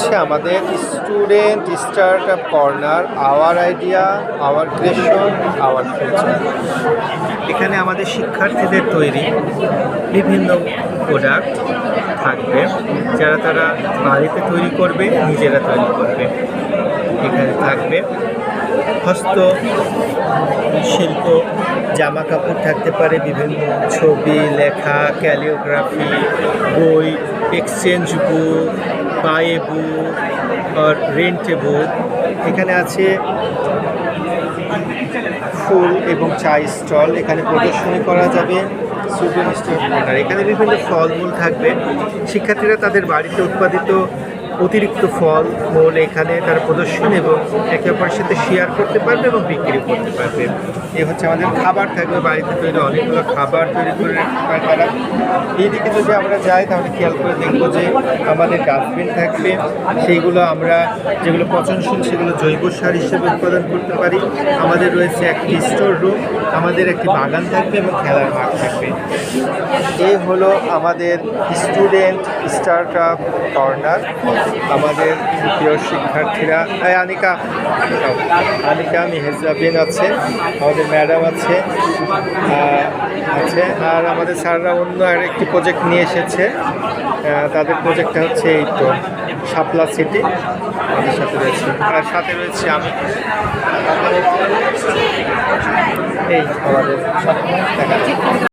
হচ্ছে আমাদের student startup corner, our idea, our creation, our future. এখানে আমাদের শিক্ষার্থীদের তৈরি বিভিন্ন প্রোডাক্ট থাকবে, যারা তারা বাড়িতে তৈরি করবে, নিজেরা তৈরি করবে। এখানে থাকবে হস্ত শিল্প, জামা কাপড় থাকতে পারে, বিভিন্ন ছবি, লেখা, ক্যালিওগ্রাফি, বই, এক্সচেঞ্জ বুক, বাই বুক আর রেন্ট বুক। এখানে আছে ফুল এবং চা স্টল, এখানে প্রদর্শনী করা যাবে। স্টুডেন্ট স্টল কর্নার, এখানে বিভিন্ন ফলমূল থাকবে। শিক্ষার্থীরা তাদের বাড়িতে উৎপাদিত অতিরিক্ত ফল মূল এখানে তারা প্রদর্শন এবং একে অপরের সাথে শেয়ার করতে পারবে এবং বিক্রি করতে পারবে। এ হচ্ছে আমাদের খাবার থাকবে, বাড়িতে তৈরি অনেকগুলো খাবার তৈরি করে তারা। এইদিকে যদি আমরা যাই তাহলে খেয়াল করে দেখবো যে আমাদের ডাস্টবিন থাকবে, সেইগুলো আমরা যেগুলো পচনশীল সেগুলো জৈব সার হিসেবে উৎপাদন করতে পারি। আমাদের রয়েছে একটি স্টোর রুম, আমাদের একটি বাগান থাকবে এবং খেলার মাঠ থাকবে। এই হলো আমাদের স্টুডেন্ট স্টার্টআপ কর্নার। আমাদের প্রিয় শিক্ষার্থীরা, আনিকা মেহেজাবিন আছে, আমাদের ম্যাডাম আছে, আর আমাদের স্যাররা অন্য আরেকটি প্রজেক্ট নিয়ে এসেছে। তাদের প্রজেক্টটা হচ্ছে এই তো শাপলা সিটি, আমাদের সাথে রয়েছে, আর সাথে রয়েছে আমি। এই আমাদের সাথে দেখা যাচ্ছে।